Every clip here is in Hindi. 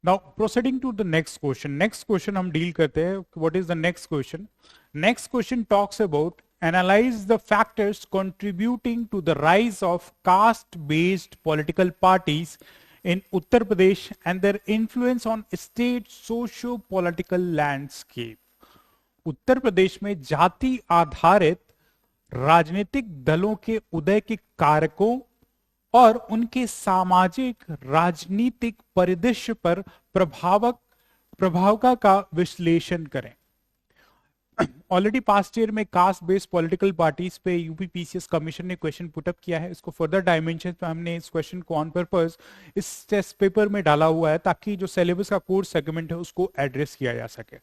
Now proceeding to the next question हम डील करते हैं। What is the next question talks about analyse the factors contributing to the rise of caste based political parties in Uttar Pradesh and their influence on state socio political landscape. Uttar Pradesh में जाति आधारित राजनीतिक दलों के उदय के कारकों और उनके सामाजिक राजनीतिक परिदृश्य पर प्रभाव का विश्लेषण करें। ऑलरेडी पास्ट ईयर में कास्ट बेस्ड पॉलिटिकल पार्टीज पे यूपी पीसीएस कमीशन ने क्वेश्चन पुटअप किया है। इसको फर्दर डायमेंशन पे हमने इस क्वेश्चन को ऑन पर्पस इस टेस्ट पेपर में डाला हुआ है ताकि जो सिलेबस का कोर्स सेगमेंट है उसको एड्रेस किया जा सके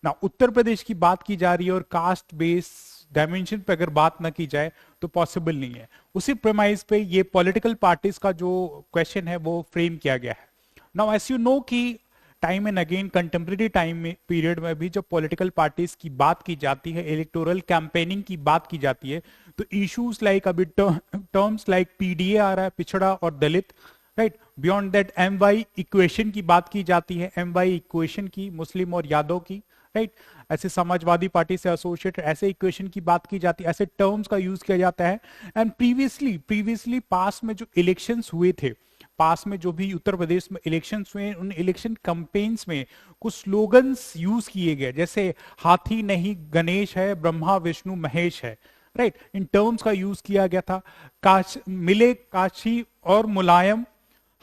ना। उत्तर प्रदेश की बात की जा रही है और कास्ट बेस्ड डायमेंशन पे अगर बात ना की जाए तो पॉसिबल नहीं है। उसी प्रेमाइज पे ये पॉलिटिकल पार्टीज का जो क्वेश्चन है वो फ्रेम किया गया है। नाउ एस यू नो कि time and again contemporary time में पीरियड में भी जब पॉलिटिकल पार्टीज की बात की जाती है, इलेक्टोरल कैंपेनिंग की बात की जाती है, तो इश्यूज लाइक अभी टर्म्स लाइक पीडीए आ रहा है, पिछड़ा और दलित, right. Beyond that M Y equation की बात की जाती है, एम वाई इक्वेशन की, मुस्लिम और यादव की, राइट। ऐसे समाजवादी पार्टी से एसोसिएटेड ऐसे इक्वेशन की बात की जाती है, ऐसे टर्म्स का यूज किया जाता है। एंड प्रीवियसली पास में जो इलेक्शंस हुए थे, पास में जो भी उत्तर प्रदेश में इलेक्शंस हुए, उन इलेक्शन कैंपेन्स में कुछ स्लोगन्स यूज किए गए, जैसे हाथी नहीं गणेश है, ब्रह्मा विष्णु महेश है, राइट। इन टर्म्स का यूज किया गया था। मिले काशी और मुलायम,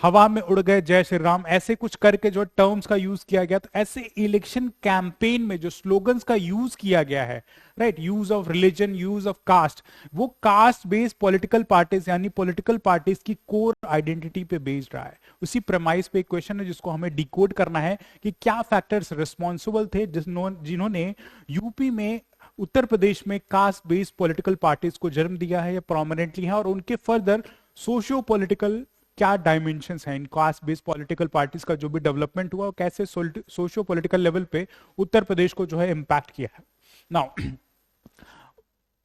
हवा में उड़ गए जय श्री राम, ऐसे कुछ करके जो टर्म्स का यूज किया गया। तो ऐसे इलेक्शन कैंपेन में जो स्लोगन्स का यूज किया गया है, right, use of religion, use of caste, वो कास्ट बेस्ड पॉलिटिकल पार्टीज यानी पॉलिटिकल पार्टीज की कोर आइडेंटिटी पे बेस्ड रहा है। उसी प्रमाइस पे एक क्वेश्चन है जिसको हमें डिकोड करना है कि क्या फैक्टर्स रिस्पॉन्सिबल थे जिन्होंने यूपी में, उत्तर प्रदेश में कास्ट बेस्ड पॉलिटिकल पार्टीज को जन्म दिया है या प्रोमिनेंटली है, और उनके फर्दर सोशियो पॉलिटिकल क्या डायमेंशंस हैं इन कास्ट बेस्ड पॉलिटिकल पार्टीज का जो भी डेवलपमेंट हुआ और कैसे सोशियो पॉलिटिकल लेवल पे उत्तर प्रदेश को जो है इंपैक्ट किया है। नाउ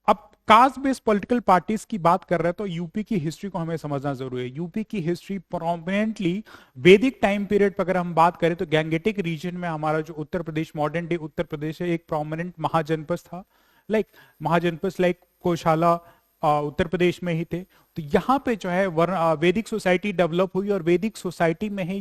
अब कास्ट बेस्ड पॉलिटिकल पार्टीज की बात कर रहे हैं तो यूपी की हिस्ट्री को हमें समझना जरूरी है। यूपी की हिस्ट्री प्रोमिनेंटली वैदिक टाइम पीरियड पर अगर हम बात करें तो गैंगेटिक रीजन में हमारा जो उत्तर प्रदेश, मॉडर्न डे उत्तर प्रदेश है, एक प्रोमिनेंट महाजनपद था। लाइक महाजनपद लाइक कोशाला उत्तर प्रदेश में ही थे। तो यहाँ पे जो है वैदिक सोसाइटी डेवलप हुई और वैदिक सोसाइटी में ही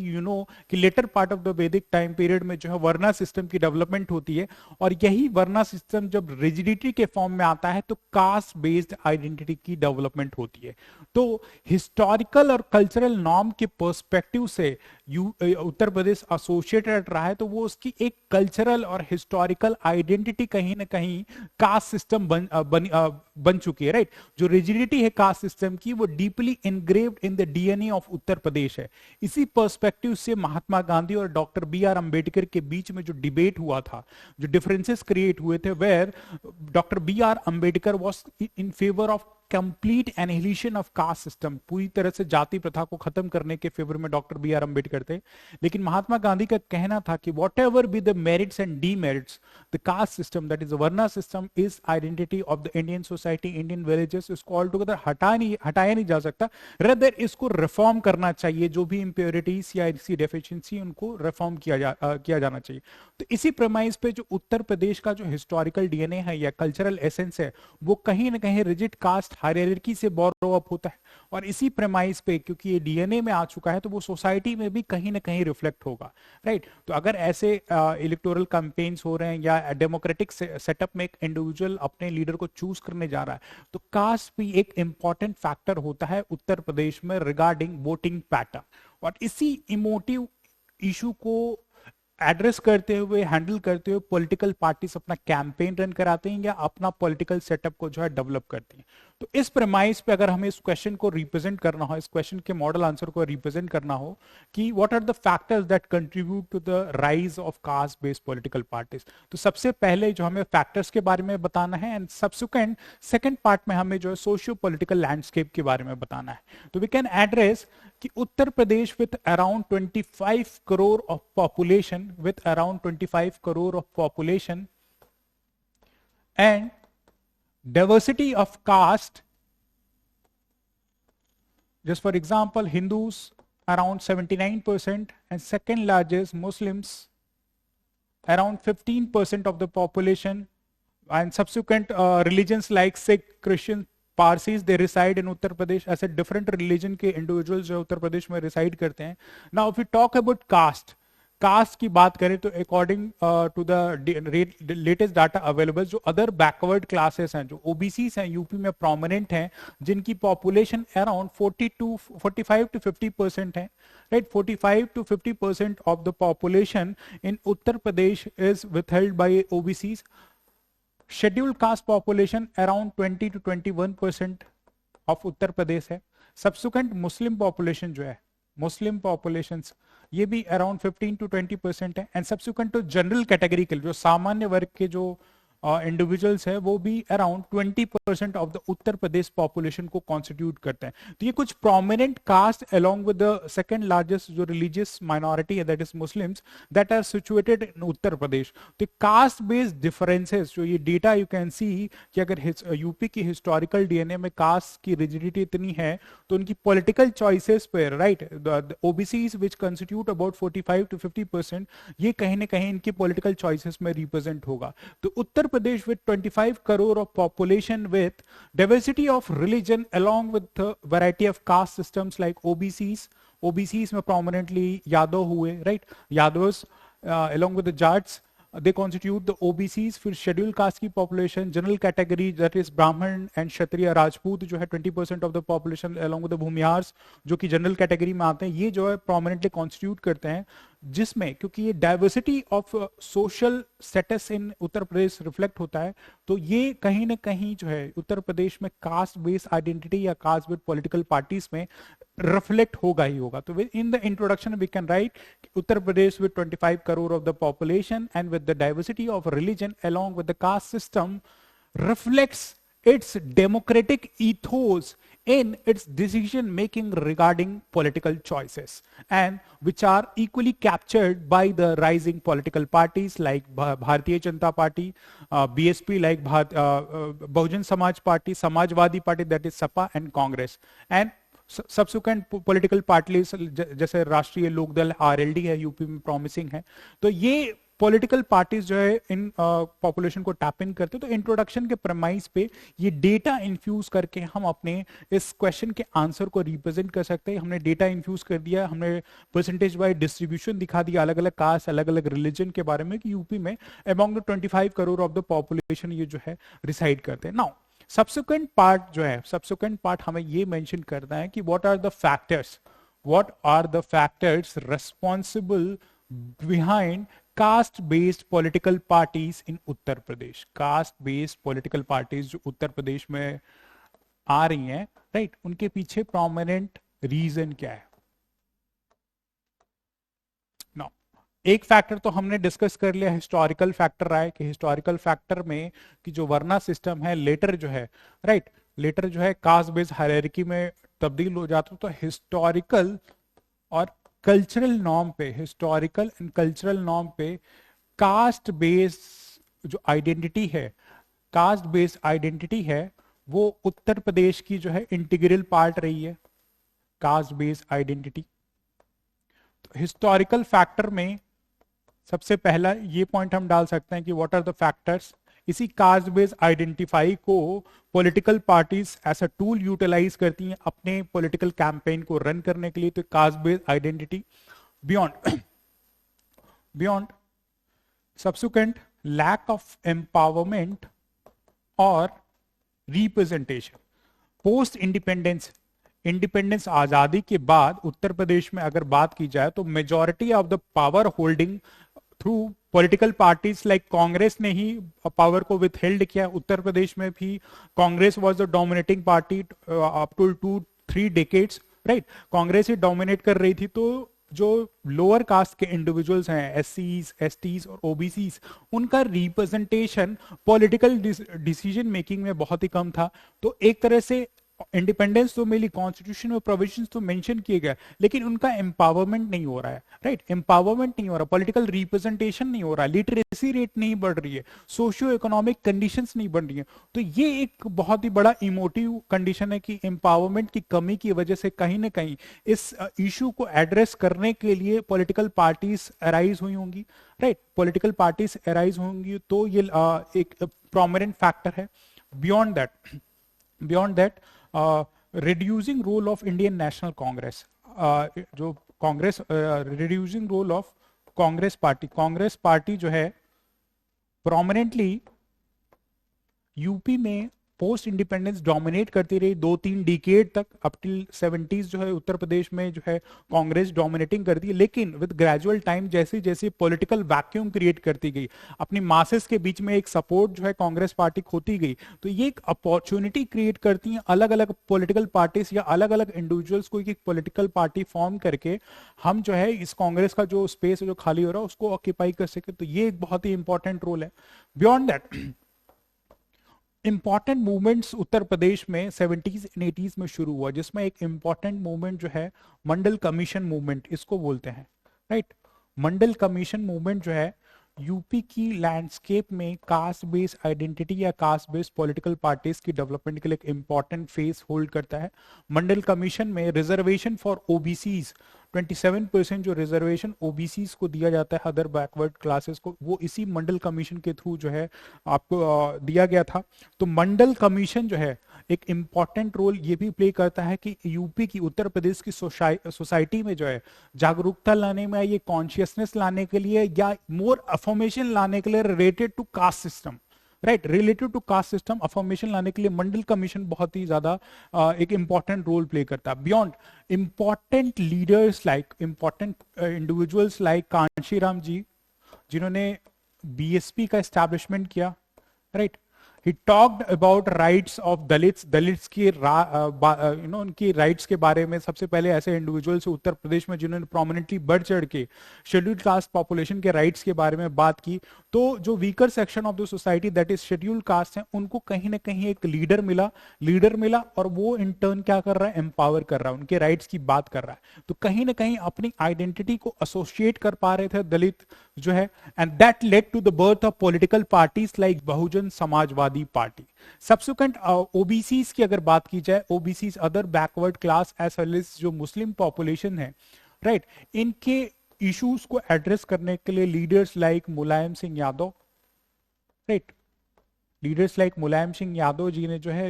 कि लेटर पार्ट ऑफ द वैदिक टाइम पीरियड में जो है वर्ना सिस्टम की डेवलपमेंट होती है। और यही वर्ना सिस्टम जब रिजिडिटी के फॉर्म में आता है तो कास्ट बेस्ड आइडेंटिटी की डेवलपमेंट होती है। तो हिस्टोरिकल और कल्चरल नॉर्म के पर्सपेक्टिव से उत्तर प्रदेश एसोसिएटेड रहा है, तो वो उसकी एक कल्चरल और हिस्टोरिकल आइडेंटिटी कहीं ना कहीं कास्ट सिस्टम बन चुकी है, राइट। जो रिजिडिटी है कास्ट सिस्टम की वो deeply ingrained in the DNA of Uttar Pradesh है। इसी पर्सपेक्टिव से महात्मा गांधी और डॉक्टर बी आर अंबेडकर के बीच में जो डिबेट हुआ था, जो डिफरेंसेस क्रिएट हुए थे, where doctor B R Ambedkar was in favour of complete annihilation of caste system, पूरी तरह से जाति प्रथा को खत्म करने के फेवर में डॉक्टर बी आर अंबेडकर थे। लेकिन महात्मा गांधी का कहना था कि whatever be the merits and demerits, the caste system that is varna system is identity of the Indian society, Indian villages. इसको ऑल टुगेदर हटाया नहीं जा सकता, रेदर इसको रिफॉर्म करना चाहिए। जो भी इंप्योरिटीज या इसी डेफिशिएंसी उनको रिफॉर्म किया जाना चाहिए। तो इसी प्रमाइस पे जो उत्तर प्रदेश का जो हिस्टोरिकल डीएनए है या कल्चरल एसेंस है वो कहीं ना कहीं रिजिड कास्ट हायरार्की से बोरो अप होता है। और इसी प्रेमाइस पे क्योंकि ये डीएनए में आ चुका है तो वो सोसाइटी में भी कहीं ना कहीं रिफ्लेक्ट होगा, राइट। तो अगर ऐसे इलेक्टोरल कैंपेन्स हो रहे हैं या डेमोक्रेटिक सेटअप में एक इंडिविजुअल अपने लीडर को चूज करने जा रहा है तो कास्ट भी एक इंपॉर्टेंट फैक्टर होता है उत्तर प्रदेश में रिगार्डिंग वोटिंग पैटर्न। और इसी इमोटिव इशू को एड्रेस करते हुए, हैंडल करते हुए पॉलिटिकल पार्टीज अपना कैंपेन रन कराते हैं या अपना पॉलिटिकल सेटअप को जो है डेवलप करती हैं। तो इस प्रेमाइस पे अगर हमें इस क्वेश्चन को रिप्रेजेंट करना हो, इस क्वेश्चन के मॉडल आंसर को रिप्रेजेंट करना हो कि what are the factors that contribute to the rise of caste based political parties, तो सबसे पहले जो हमें फैक्टर्स के बारे में बताना है एंड सब्सिक्वेंट सेकंड पार्ट में हमें जो है सोशियो पॉलिटिकल लैंडस्केप के बारे में बताना है। तो वी कैन एड्रेस कि Uttar Pradesh with around 25 crore of population, with around 25 crore of population and diversity of caste, just for example Hindus around 79%, and second largest Muslims around 15% of the population, and subsequent religions like Sikh, Christian, Parsis, they reside in Uttar Pradesh. ऐसे different religion के individuals जो उत्तर प्रदेश में reside करते हैं. Now if we talk about caste, caste की बात करें तो according to the latest data available, जो अदर बैकवर्ड क्लासेस हैं, जो ओबीसीज हैं यूपी में प्रोमिनेंट हैं, जिनकी पॉपुलेशन अराउंड 45 to 50% है, right. 45 to 50% of the population in Uttar Pradesh is withheld by OBCs. Scheduled caste population around 20 to 21% of Uttar Pradesh है. सब्सिक्वेंट मुस्लिम पॉपुलेशन जो है, मुस्लिम पॉपुलेशंस ये भी अराउंड 15 to 20% है. And subsequent to general category के जो सामान्य वर्ग के जो इंडिविजुअल्स है वो भी around 20% of the Uttar Pradesh population को कॉन्स्टिट्यूट करते हैं. तो ये कुछ prominent caste along with the second largest जो रिलीजियस माइनॉरिटी है, that is Muslims, that are situated in Uttar Pradesh. तो कास्ट बेस्ड डिफरेंसेस जो ये डेटा यू कैन सी कि अगर यूपी की हिस्टोरिकल डीएनए में कास्ट की रिजिडिटी इतनी है तो उनकी पॉलिटिकल चॉइसेस पे, right, OBCs which constitute about 45 to 50%, ये कहीं ना कहीं इनकी पॉलिटिकल चॉइसेस में रिप्रेजेंट होगा. तो उत्तर Pradesh with 25 crore of population with diversity of religion along with the variety of caste systems like OBCs में prominently Yadav हुए, right? Yadavs along with the Jats, they constitute the OBCs. फिर scheduled caste की population, general category that is Brahmin and Kshatriya Rajput जो है 20% of the population along with the Bhumihars जो कि general category में आते हैं, ये जो है prominently constitute करते हैं, जिसमें क्योंकि ये diversity of social status in Uttar Pradesh reflect होता है, तो ये कहीं ना कहीं जो है उत्तर प्रदेश में कास्ट बेस्ड आइडेंटिटी या कास्ट बेस्ड पॉलिटिकल पार्टीज में रिफ्लेक्ट होगा ही होगा. तो in the introduction we can write Uttar Pradesh with 25 crore of the population and with the diversity of religion along with the caste system reflects its democratic ethos in its decision making regarding political choices, and which are equally captured by the rising political parties like Bharatiya Janata Party, BSP, like Bahujan Samaj Party, Samajwadi Party, that is SAPA, and Congress, and subsequent political parties जैसे राष्ट्रीय लोकदल आरएलडी है यूपी में प्रॉमिसिंग है. तो ये पॉलिटिकल पार्टीज जो है इन पॉपुलेशन को टैप इन करते हैं. तो इंट्रोडक्शन के प्रमाइस पे ये डेटा इन्फ्यूज करके हम अपने इस क्वेश्चन के आंसर को रिप्रेजेंट कर सकते हैं. हमने डेटा इन्फ्यूज कर दिया, हमने परसेंटेज वाइज डिस्ट्रीब्यूशन दिखा दिया अलग अलग कास्ट, अलग अलग रिलीजन के बारे में कि यूपी में among the 25 crore of the population ये जो है रिसाइड करते हैं. नाउ सब्सिक्वेंट पार्ट जो है, सब्सिक्वेंट पार्ट हमें ये मेंशन करना है कि what are the factors responsible behind caste based political parties in Uttar Pradesh. Caste based political parties जो उत्तर प्रदेश में आ रही हैं, राइट, उनके पीछे प्रोमिनेंट रीजन क्या है. एक फैक्टर तो हमने डिस्कस कर लिया, हिस्टोरिकल फैक्टर रहा है कि हिस्टोरिकल फैक्टर में कि जो वर्ना सिस्टम है लेटर जो है, राइट, लेटर जो है कास्ट बेस्ड हायरार्की में तब्दील हो जाता है. तो हिस्टोरिकल और कल्चरल नॉर्म पे, हिस्टोरिकल एंड कल्चरल नॉर्म पे कास्ट बेस्ड जो आइडेंटिटी है, कास्ट बेस्ड आइडेंटिटी है, वो उत्तर प्रदेश की जो है इंटीग्रल पार्ट रही है, कास्ट बेस्ड आइडेंटिटी. तो हिस्टोरिकल फैक्टर में सबसे पहला ये पॉइंट हम डाल सकते हैं कि व्हाट आर द फैक्टर्स. इसी कास्ट बेस्ड आइडेंटिफाई को political parties as a tool utilize करती हैं अपने पॉलिटिकल कैंपेन को रन करने के लिए. तो caste based identity beyond subsequent lack of empowerment और रिप्रेजेंटेशन. पोस्ट इंडिपेंडेंस आजादी के बाद उत्तर प्रदेश में अगर बात की जाए तो majority of the power holding through political parties like Congress ने ही पावर को विथहेल्ड किया. उत्तर प्रदेश में भी Congress was the dominating party up to 2-3 decades, right. Congress ही डोमिनेट कर रही थी. तो जो लोअर कास्ट के इंडिविजुअल्स हैं, एससीज, एसटीज और ओबीसीज, उनका रिप्रेजेंटेशन पॉलिटिकल डिसीजन मेकिंग में बहुत ही कम था. तो एक तरह से इंडिपेंडेंस तो मिली, कॉन्स्टिट्यूशन में प्रोविजंस तो मेंशन किए गए, लेकिन उनका एम्पावरमेंट नहीं हो रहा है, राइट, एम्पावरमेंट नहीं हो रहा, पॉलिटिकल रिप्रेजेंटेशन नहीं हो रहा, लिटरेसी रेट नहीं बढ़ रही है, सोशियो इकोनॉमिक कंडीशंस नहीं बढ़ रही है। तो ये एक बहुत ही बड़ा इमोटिव कंडीशन है कि एम्पावरमेंट की कमी की वजह से कहीं ना कहीं इस इशू को एड्रेस करने के लिए पॉलिटिकल पार्टीज अराइज हुई होंगी, राइट, पॉलिटिकल पार्टीज अराइज होंगी, तो ये एक प्रोमिनेंट फैक्टर है। Beyond that reducing role of Indian National Congress, जो Congress, reducing role of Congress party जो है प्रोमिनेंटली यूपी में पोस्ट इंडिपेंडेंस डोमिनेट करती रही 2-3 डिकेड तक, अप टिल 70s जो है उत्तर प्रदेश में जो है कांग्रेस डोमिनेटिंग करती है। लेकिन विद ग्रेजुअल टाइम जैसे जैसे पॉलिटिकल वैक्यूम क्रिएट करती गई, अपनी मासेस के बीच में एक सपोर्ट जो है कांग्रेस पार्टी खोती गई, तो ये एक अपॉर्चुनिटी क्रिएट करती है अलग अलग पॉलिटिकल पार्टीज या अलग अलग इंडिविजुअल्स को, एक पॉलिटिकल पार्टी फॉर्म करके हम जो है इस कांग्रेस का जो स्पेस है जो खाली हो रहा है उसको ऑक्यूपाई कर सके। तो ये एक बहुत ही इंपॉर्टेंट रोल है। बियॉन्ड दैट इंपॉर्टेंट मूवमेंट्स उत्तर प्रदेश में 70s एंड 80s में शुरू हुआ, जिसमें एक इंपॉर्टेंट मूवमेंट जो है मंडल कमीशन मूवमेंट इसको बोलते हैं, राइट। मंडल कमीशन मूवमेंट जो है यूपी की लैंडस्केप में कास्ट बेस्ड आइडेंटिटी या कास्ट बेस्ड पॉलिटिकल पार्टीज की डेवलपमेंट के लिए एक इंपॉर्टेंट फेज होल्ड करता है। मंडल कमीशन में रिजर्वेशन फॉर ओबीसीज 27% जो रिजर्वेशन ओबीसीज को दिया जाता है, अदर बैकवर्ड क्लासेस को, वो इसी मंडल कमीशन के थ्रू जो है आपको दिया गया था। तो मंडल कमीशन जो है एक इंपॉर्टेंट रोल ये भी प्ले करता है कि यूपी की, उत्तर प्रदेश की सोसाइटी में जो है जागरूकता लाने में, ये कॉन्शियसनेस लाने के लिए या मोर अफर्मेशन लाने के लिए related to caste system, right, related to caste system affirmation लाने के लिए मंडल कमीशन बहुत ही ज्यादा एक इंपॉर्टेंट रोल प्ले करता है। Beyond important leaders like, important individuals like Kanshiram ji, जिन्होंने बीएसपी का एस्टैब्लिशमेंट किया, right. He talked about rights of Dalits की उनकी राइट्स के बारे में सबसे पहले ऐसे इंडिविजुअल्स उत्तर प्रदेश में जिन्होंने प्रोमिनेंटली बढ़ चढ़ के शेड्यूल्ड कास्ट पॉपुलेशन के राइट्स के बारे में बात की। तो जो weaker section of the society that is scheduled caste है, उनको कहीं ना कहीं एक लीडर मिला और वो इन टर्न क्या कर रहा है, एम्पावर कर रहा है, उनके राइट्स की बात कर रहा है। तो कहीं ना कहीं अपनी आइडेंटिटी को एसोसिएट कर पा रहे थे दलित जो है, and that led to the birth of political parties like Bahujan Samajwadi Party. Subsequent OBCs की अगर बात की जाए, OBCs other backward class as well as जो मुस्लिम पॉपुलेशन है, राइट, इनके इश्यूज को एड्रेस करने के लिए leaders like Mulayam Singh Yadav, right, leaders like Mulayam Singh Yadav ji ने जो है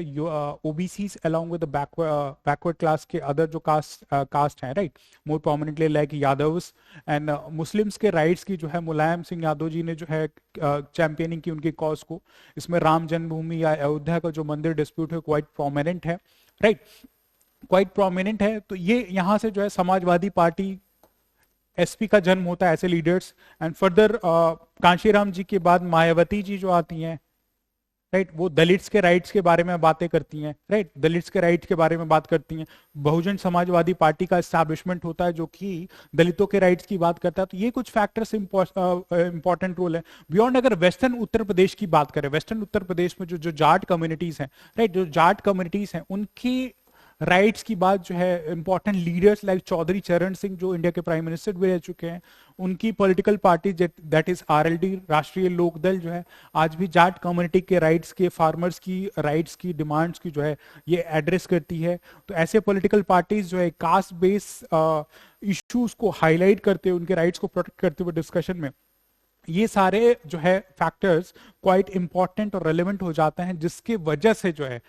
OBCs along with backward class के अदर जो कास्ट हैं, right, more prominently like Yadavs and Muslims के राइट्स की जो है मुलायम सिंह यादव जी ने जो है चैंपियनिंग की उनकी कॉज को। इसमें राम जन्मभूमि या अयोध्या का जो मंदिर डिस्प्यूट है क्वाइट प्रोमिनेंट है, राइट, क्वाइट प्रोमिनेंट है। तो ये यहाँ से जो है समाजवादी पार्टी एसपी का जन्म होता है ऐसे लीडर्स, एंड फर्दर कांशीराम जी के बाद मायावती जी जो आती हैं, राइट, वो दलित्स के राइट्स के बारे में बातें करती हैं, राइट, दलित्स के राइट्स के बारे में बात करती हैं। बहुजन समाजवादी पार्टी का एस्टैब्लिशमेंट होता है जो कि दलितों के राइट्स की बात करता है। तो ये कुछ फैक्टर्स इंपॉर्टेंट रोल है। बियॉन्ड अगर वेस्टर्न उत्तर प्रदेश की बात करें, वेस्टर्न उत्तर प्रदेश में जो जाट कम्युनिटीज हैं, राइट, जो जाट कम्युनिटीज हैं उनकी राइट्स की बात जो है, इंपॉर्टेंट लीडर्स लाइक चौधरी चरण सिंह जो इंडिया के प्राइम मिनिस्टर भी रह चुके हैं, उनकी political party that is RLD, राष्ट्रीय लोकदल जो है, आज भी जाट कम्युनिटी के राइट्स के, फार्मर्स की राइट्स की, डिमांड्स की जो है ये एड्रेस करती है। तो ऐसे पॉलिटिकल पार्टीज जो है कास्ट बेस इश्यूज को हाईलाइट करते हुए, उनके राइट्स को प्रोटेक्ट करते हुए डिस्कशन में ये सारे जो है फैक्टर्स क्वाइट इंपॉर्टेंट और रेलेवेंट हो जाते हैं, जिसके वजह से जो है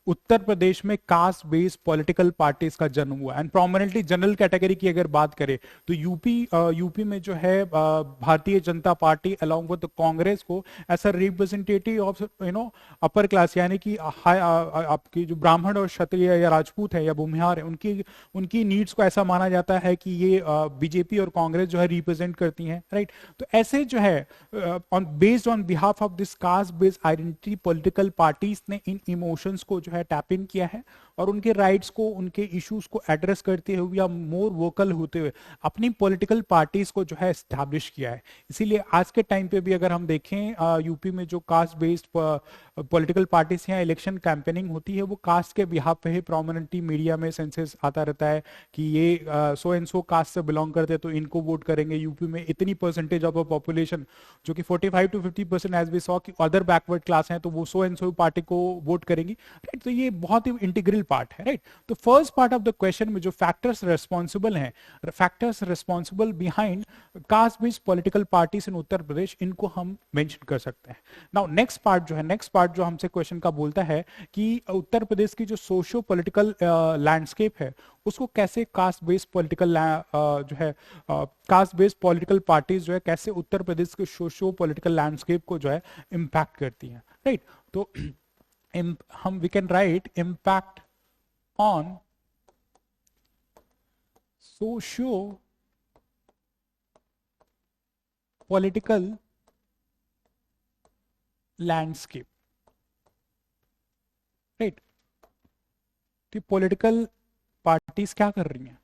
उत्तर प्रदेश में कास्ट बेस्ड पॉलिटिकल पार्टीज का जन्म हुआ। एंड प्रोमिनेंटली जनरल कैटेगरी की अगर बात करें तो यूपी में जो है Bharatiya Janata party along with Congress को as a representative of upper class, यानी कि आपकी जो ब्राह्मण और क्षत्रिय या राजपूत है या भूमिहार है, उनकी नीड्स को ऐसा माना जाता है कि ये बीजेपी और कांग्रेस जो है रिप्रेजेंट करती हैं, राइट। तो ऐसे जो है based on behalf of this cast based identity political parties ने इन इमोशंस को जो है टैप इन किया है। और उनके राइट्स को, उनके इश्यूज को एड्रेस करते हुए या मोर वोकल होते हुए अपनी पॉलिटिकल पार्टीज को जो है एस्टैब्लिश किया है। इसीलिए आज के टाइम पे भी अगर हम देखें यूपी में जो कास्ट बेस्ड पॉलिटिकल पार्टीज यहाँ इलेक्शन कैंपेनिंग होती है वो कास्ट के बिहाफ पे ही प्रोमिनेंटली मीडिया में सेंसेस आता रहता है कि ये सो एंड सो कास्ट से बिलोंग करते हैं तो इनको वोट करेंगे, यूपी में इतनी परसेंटेज ऑफ पॉपुलेशन जो कि 45 to 50% एज वी सॉ कि अदर बैकवर्ड क्लास हैं तो वो सो एंड सो पार्टी को वोट करेंगी, राइट। तो ये बहुत ही इंटीग्रल पार्ट है, राइट। तो first part of the question में जो फैक्टर्स रेस्पॉन्सिबल हैं, factors responsible behind caste based political parties in Uttar Pradesh, इनको हम मेंशन कर सकते हैं। नाउ नेक्स्ट पार्ट जो है, नेक्स्ट पार्ट जो हमसे क्वेश्चन का बोलता है कि उत्तर प्रदेश की जो सोशियो पॉलिटिकल लैंडस्केप है उसको कैसे कास्ट बेस्ड पॉलिटिकल जो है कास्ट बेस्ड पॉलिटिकल पार्टीज जो है कैसे उत्तर प्रदेश के सोशियो पॉलिटिकल लैंडस्केप को जो है इम्पैक्ट करती हैं, राइट। तो हम we can write impact on socio political landscape, right. तो पॉलिटिकल पार्टीज क्या कर रही हैं,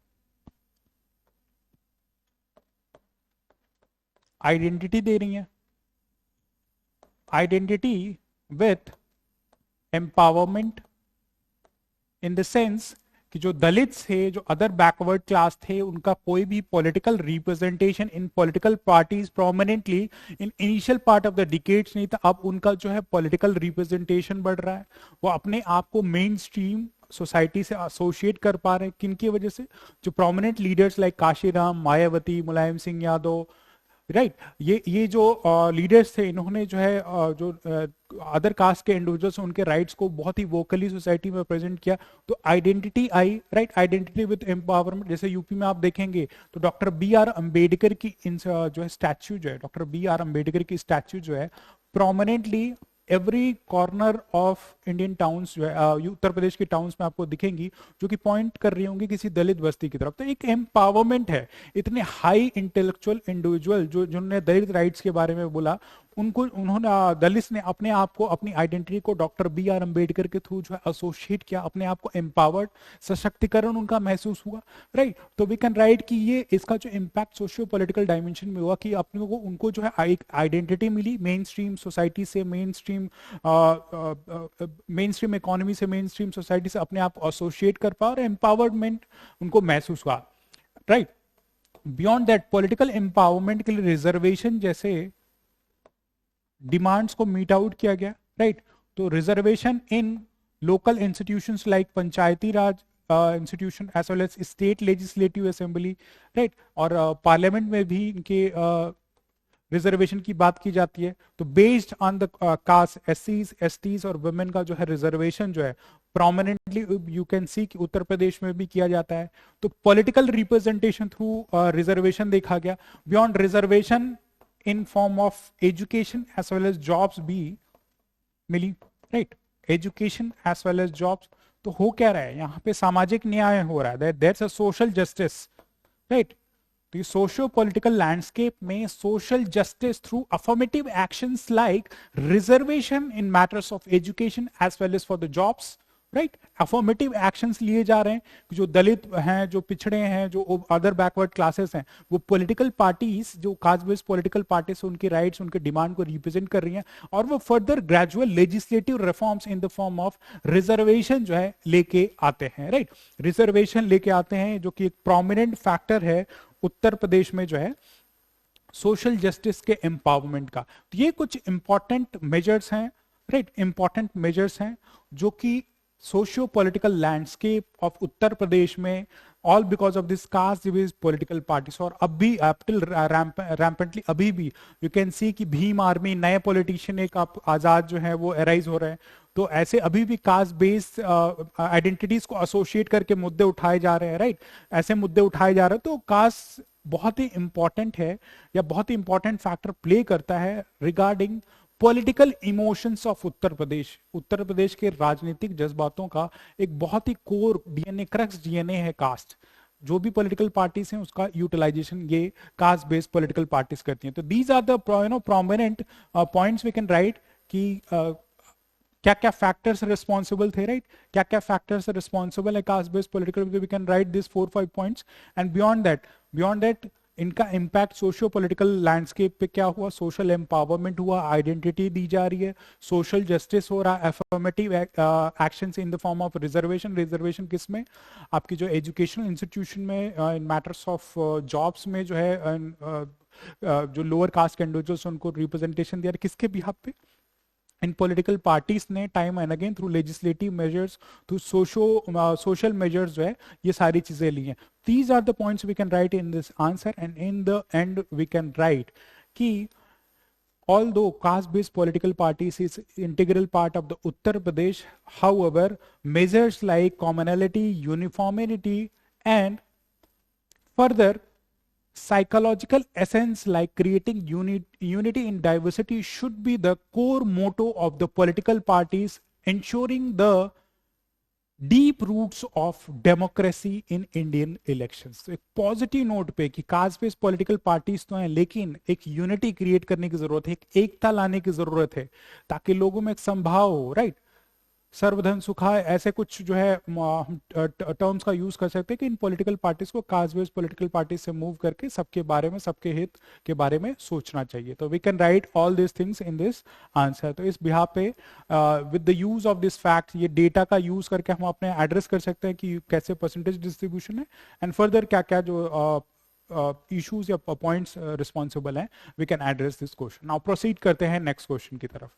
आइडेंटिटी दे रही हैं, identity with empowerment in the sense कि जो दलित थे, जो अदर बैकवर्ड क्लास थे, उनका कोई भी political representation in political parties prominently in initial part of the decades नहीं था। अब उनका जो है पॉलिटिकल रिप्रेजेंटेशन बढ़ रहा है, वो अपने आप को मेन स्ट्रीम सोसाइटी से एसोसिएट कर पा रहे हैं। किनकी वजह से? जो prominent leaders like Kanshiram, Mayawati, Mulayam Singh Yadav, right. ये जो लीडर्स थे, इन्होंने जो है जो अदर कास्ट के इंडिविजुअल्स उनके राइट्स को बहुत ही वोकली सोसाइटी में प्रेजेंट किया। तो identity I, right, identity with empowerment. जैसे यूपी में आप देखेंगे तो डॉक्टर बी आर अम्बेडकर की जो है स्टैच्यू जो है, डॉक्टर बी आर अम्बेडकर की स्टैच्यू जो है prominently every corner of Indian towns जो है उत्तर प्रदेश के टाउन्स में आपको दिखेंगी, जो कि पॉइंट कर रही होंगी किसी दलित बस्ती की तरफ। तो एक एम्पावरमेंट है। इतने हाई इंटेलेक्चुअल इंडिविजुअल जो जिन्होंने दलित राइट्स के बारे में बोला, उन्होंने दलित ने अपने आप को, अपनी आइडेंटिटी को डॉक्टर बी आर अम्बेडकर के थ्रू जो है एसोसिएट किया, अपने आप को एम्पावर्ड, सशक्तिकरण उनका महसूस हुआ, राइट। तो वी कैन राइट कि ये इसका जो इम्पैक्ट सोशियो पॉलिटिकल डायमेंशन में हुआ कि अपने को उनको जो है एक आइडेंटिटी मिली मेन स्ट्रीम सोसाइटी से, मेन स्ट्रीम इकोनॉमी से, मेन स्ट्रीम सोसाइटी से अपने आप एसोसिएट कर पा और एम्पावरमेंट उनको महसूस हुआ, right. Beyond that political empowerment के लिए रिजर्वेशन जैसे डिमांड्स को मीट आउट किया गया, राइट। तो reservation in local institutions like Panchayati Raj institution as well as state legislative assembly, right, और पार्लियामेंट में भी इनके रिजर्वेशन की बात की जाती है। तो बेस्ड ऑन द कास्ट, एससीज, एसटीज और वुमेन का जो है रिजर्वेशन जो है प्रोमिनेंटली यू कैन सी कि उत्तर प्रदेश में भी किया जाता है। तो पॉलिटिकल रिप्रेजेंटेशन थ्रू रिजर्वेशन देखा गया। Beyond reservation in form of education as well as jobs भी मिली, right, education as well as jobs. तो हो क्या रहा है यहाँ पे? सामाजिक न्याय हो रहा है, that's a social justice, right. तो ये सोशियो पॉलिटिकल लैंडस्केप में social justice through affirmative actions like reservation in matters of education as well as for the jobs, right, affirmative actions लिए जा रहे हैं। जो दलित हैं, जो पिछड़े हैं, जो अदर बैकवर्ड क्लासेस हैं, वो पॉलिटिकल पार्टीज, जो कास्ट बेस्ड पॉलिटिकल पार्टीज, उनके राइट्स, उनके डिमांड को रिप्रेजेंट कर रही हैं और वो further gradual legislative reforms in the form of reservation जो है लेके आते हैं, राइट। रिजर्वेशन लेके आते हैं जो कि एक प्रोमिनेंट फैक्टर है उत्तर प्रदेश में जो है सोशल जस्टिस के एम्पावरमेंट का। तो ये कुछ इंपॉर्टेंट मेजर्स हैं, राइट, इंपॉर्टेंट मेजर्स हैं जो कि socio political landscape of Uttar Pradesh में all because of this caste divides political parties. और अब भी रैम्पेंटली अभी भी यू कैन सी कि भीम आर्मी, नए पॉलिटिशियन एक आजाद जो है वो अराइज हो रहे हैं। तो ऐसे अभी भी कास्ट बेस्ड आइडेंटिटीज को एसोसिएट करके मुद्दे उठाए जा रहे हैं, राइट, ऐसे मुद्दे उठाए जा रहे हैं। तो कास्ट बहुत ही इंपॉर्टेंट है या बहुत ही इंपॉर्टेंट फैक्टर प्ले करता है regarding political emotions of Uttar प्रदेश। उत्तर प्रदेश के राजनीतिक जज्बातों का एक बहुत ही कोर डीएनए, क्रक्स डीएनए है कास्ट। जो भी पॉलिटिकल पार्टीज हैं उसका यूटिलाइजेशन ये कास्ट बेस्ड पॉलिटिकल पार्टीज करती हैं। तो these are the prominent points we can write कि क्या क्या फैक्टर्स रिस्पॉन्सिबल थे, राइट? क्या क्या फैक्टर्स रिस्पॉन्सिबल है caste based political, we can write this 4-5 points. And beyond that इनका इम्पैक्ट सोशियो पॉलिटिकल लैंडस्केप पे क्या हुआ, सोशल एम्पावरमेंट हुआ, आइडेंटिटी दी जा रही है, सोशल जस्टिस हो रहा है, affirmative actions in the form of reservation. Reservation किस में? आपकी जो एजुकेशनल इंस्टीट्यूशन में, इन मैटर्स ऑफ जॉब्स में जो है जो लोअर कास्ट के इंडिविजुअल्स उनको रिप्रेजेंटेशन दिया, किसके बिहाफ पे? इन पॉलिटिकल पार्टीज ने time and again through legislative measures, through social measures जो है ये सारी चीजें ली हैं। These are the points we can write in this answer, and in the end we can write कि although caste-based political parties is integral part of the Uttar Pradesh, however, measures like commonality, uniformity, and further psychological essence like creating unity in diversity should be the core motto of the political parties, ensuring the deep roots of democracy in Indian elections. एक पॉजिटिव नोट पे कि कास्ट बेस्ड पॉलिटिकल पार्टीज तो हैं, लेकिन एक यूनिटी क्रिएट करने की जरूरत है, एक एकता लाने की जरूरत है, ताकि लोगों में एक संभाव हो, राइट? सर्वधन सुखाय, ऐसे कुछ जो है हम टर्म्स का यूज कर सकते हैं कि इन पॉलिटिकल पार्टीज को कास्ट बेस्ड पॉलिटिकल पार्टीज से मूव करके सबके बारे में, सबके हित के बारे में सोचना चाहिए। तो we can write all this things in this answer. तो इस बिहार पे with the use of this fact, ये डेटा का यूज करके हम अपने एड्रेस कर सकते हैं कि कैसे परसेंटेज डिस्ट्रीब्यूशन है, एंड फर्दर क्या क्या जो इश्यूज या पॉइंट्स रिस्पॉन्सिबल हैं, we can address this question. Now proceed करते हैं नेक्स्ट क्वेश्चन की तरफ।